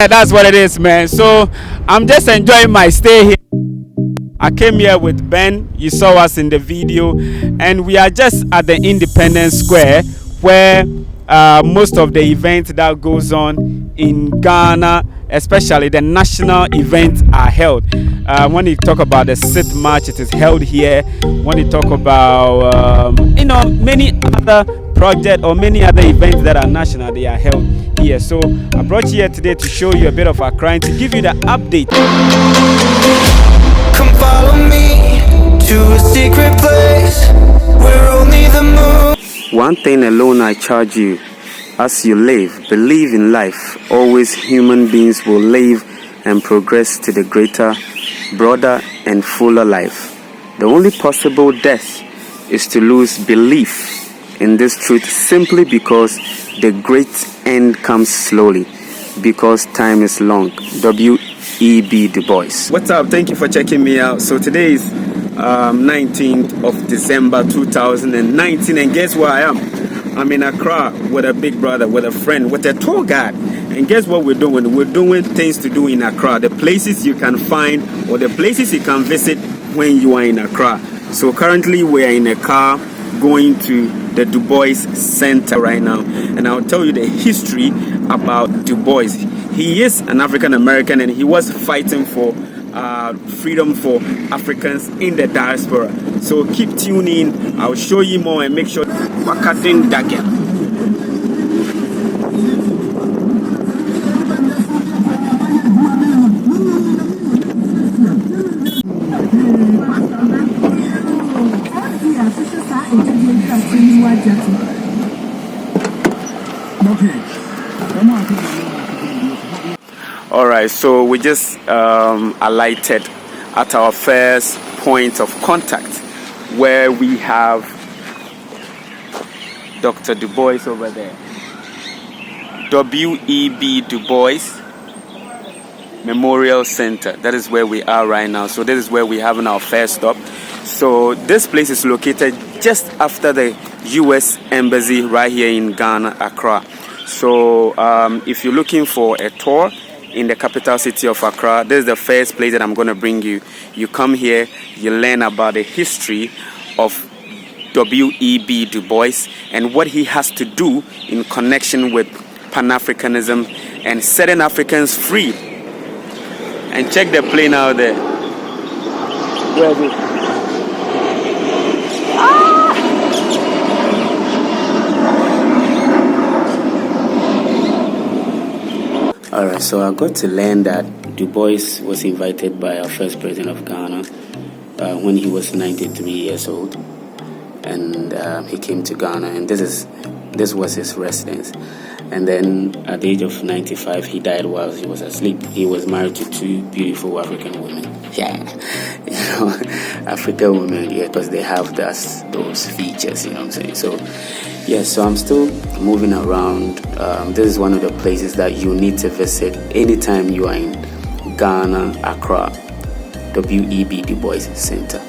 That's what it is, man. So I'm just enjoying my stay here. I came here with Ben. You saw us in the video, and we are just at the Independence Square where most of the events that goes on in Ghana, especially the national events, are held. When you talk about the Sit March, it is held here. When you talk about many other projects or many other events that are national, they are held here. So I brought you here today to show you a bit of Accra and to give you the update. Come follow me to a secret place where only the moon. One thing alone I charge you, as you live, believe in life. Always human beings will live and progress to the greater, broader and fuller life. The only possible death is to lose belief in this truth, simply because the great end comes slowly, because time is long. W.E.B. Dubois. What's up? Thank you for checking me out. So today is 19th of December 2019, and guess where I am? I'm in Accra with a big brother, with a friend, with a tour guide. And guess what we're doing? We're doing things to do in Accra, the places you can find or the places you can visit when you are in Accra. So currently we are in a car going to the Dubois Center right now, and I'll tell you the history about Dubois. He is an African American, and he was fighting for freedom for Africans in the diaspora. So keep tuning. I'll show you more and make sure Wakatin Dagen. Alright, so we just alighted at our first point of contact, where we have Dr. Dubois over there. W.E.B. Dubois Memorial Center. That is where we are right now. So this is where we're having our first stop. So this place is located just after the U.S. Embassy right here in Ghana, Accra. So if you're looking for a tour in the capital city of Accra, this is the first place that I'm going to bring you. You come here, you learn about the history of W.E.B. Dubois and what he has to do in connection with Pan-Africanism and setting Africans free. And check the plane out there. Where is it? Alright, so I got to learn that Dubois was invited by our first president of Ghana when he was 93 years old, and he came to Ghana, and this was his residence. And then at the age of 95, he died while he was asleep. He was married to two beautiful African women. Yeah, African women, yeah, because they have those features, you know what I'm saying? So, yeah, so I'm still moving around. This is one of the places that you need to visit anytime you are in Ghana, Accra, W.E.B. Dubois Center.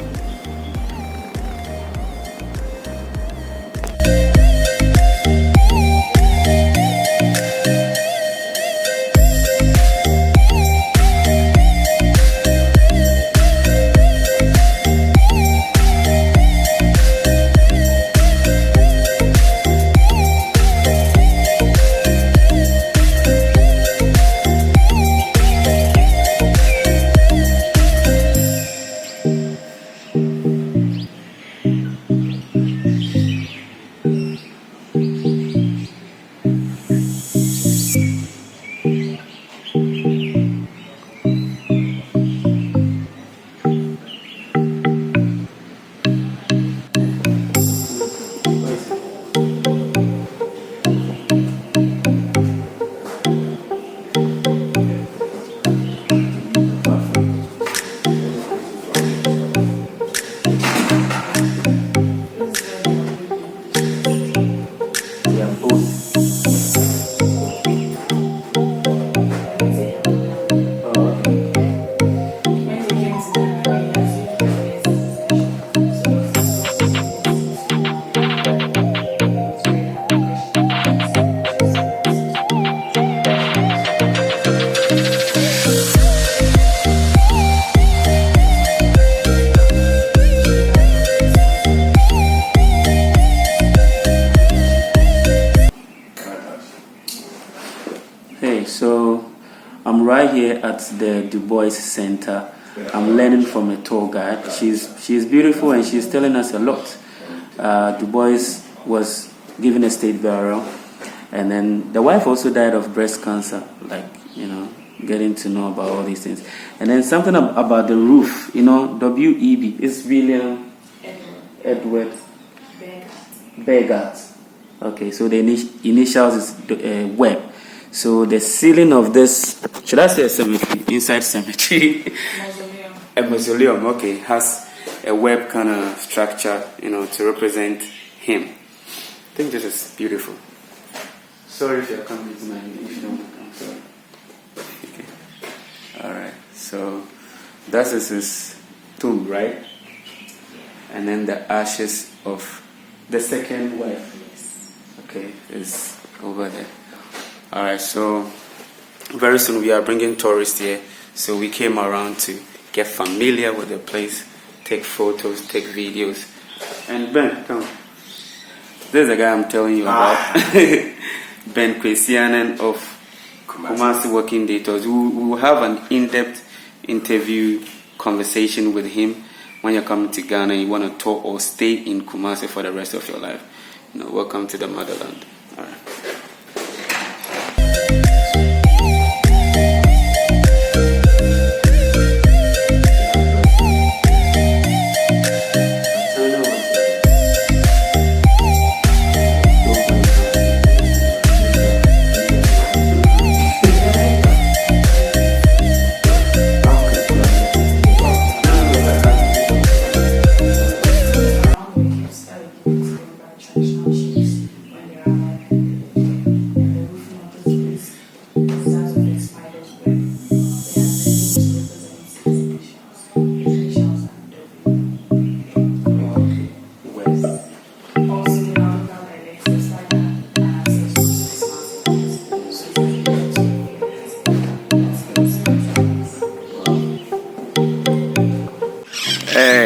I'm right here at the Dubois Center. I'm learning from a tour guide. She's beautiful and she's telling us a lot. Dubois was given a state burial, and then the wife also died of breast cancer. Like, you know, getting to know about all these things. And then something about the roof, you know, W.E.B. It's William Edward Begart. Okay, so the initials is W.E.B. So the ceiling of this, should I say a cemetery? Inside cemetery? Mausoleum. A mausoleum, okay, has a web kind of structure, you know, to represent him. I think this is beautiful. Sorry if you're coming to my, if you don't want to come, sorry. Okay. Alright, so that is his tomb, right? And then the ashes of the second wife, okay, is over there. Alright, so very soon we are bringing tourists here, so we came around to get familiar with the place, take photos, take videos. And Ben, come. This is the guy I'm telling you about. Ben Kwesianen of Kumasi Working Daters. We will have an in-depth interview conversation with him when you're coming to Ghana and you want to talk or stay in Kumasi for the rest of your life. You know, welcome to the motherland. All right.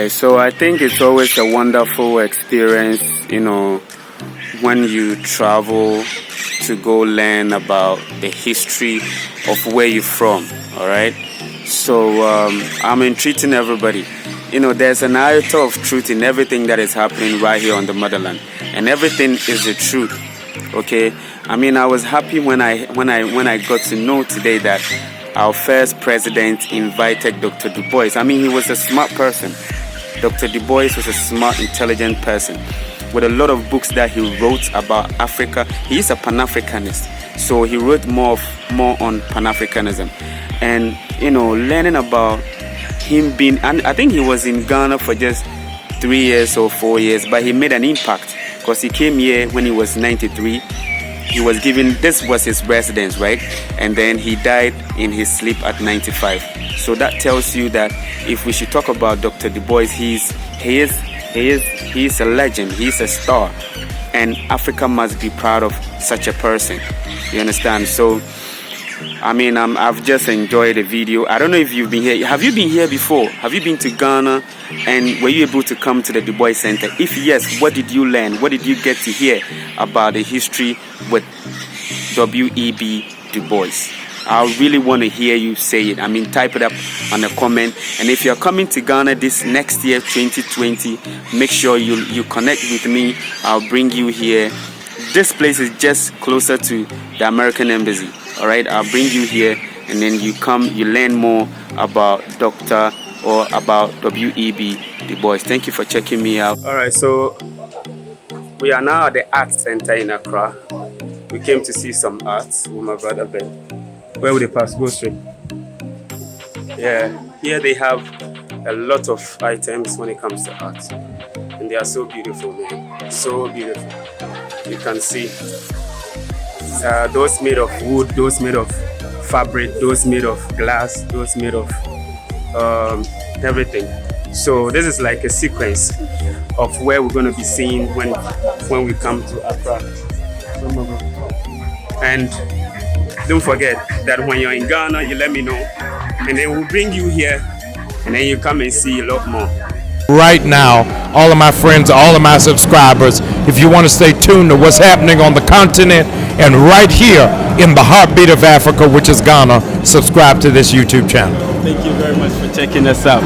So I think it's always a wonderful experience, you know, when you travel to go learn about the history of where you're from, all right? So I'm entreating everybody. You know, there's an iota of truth in everything that is happening right here on the motherland, and everything is the truth, okay? I mean, I was happy when I got to know today that our first president invited Dr. Dubois. I mean, he was a smart person. Dr. Dubois was a smart, intelligent person with a lot of books that he wrote about Africa. He is a Pan-Africanist, so he wrote more on Pan-Africanism. And, you know, learning about him being, and I think he was in Ghana for just 3 years or 4 years, but he made an impact because he came here when he was 93. He was given, this was his residence, right? And then he died in his sleep at 95. So that tells you that if we should talk about Dr. Dubois, he is a legend, he's a star, and Africa must be proud of such a person. You understand? So, I mean, I've just enjoyed the video. I don't know if you've been here. Have you been here before? Have you been to Ghana? And were you able to come to the Dubois Center? If yes, what did you learn? What did you get to hear about the history with W.E.B. Dubois? I really want to hear you say it. I mean, type it up on the comment. And if you're coming to Ghana this next year, 2020, make sure you connect with me. I'll bring you here. This place is just closer to the American Embassy. All right, I'll bring you here, and then you come, you learn more about Dr. or about W.E.B. Dubois. Thank you for checking me out. All right, so we are now at the Arts Center in Accra. We came to see some arts with my brother Ben. Where would they pass? Go straight. Yeah, here they have a lot of items when it comes to art, and they are so beautiful, man. So beautiful. You can see those made of wood, those made of fabric, those made of glass, those made of everything. So this is like a sequence of where we're going to be seeing when we come to Accra. And don't forget that when you're in Ghana, you let me know, and then we'll bring you here, and then you come and see a lot more. right now, all of my friends, all of my subscribers, if you want to stay tuned to what's happening on the continent and right here in the heartbeat of Africa, which is Ghana, subscribe to this YouTube channel. Thank you very much for checking us out.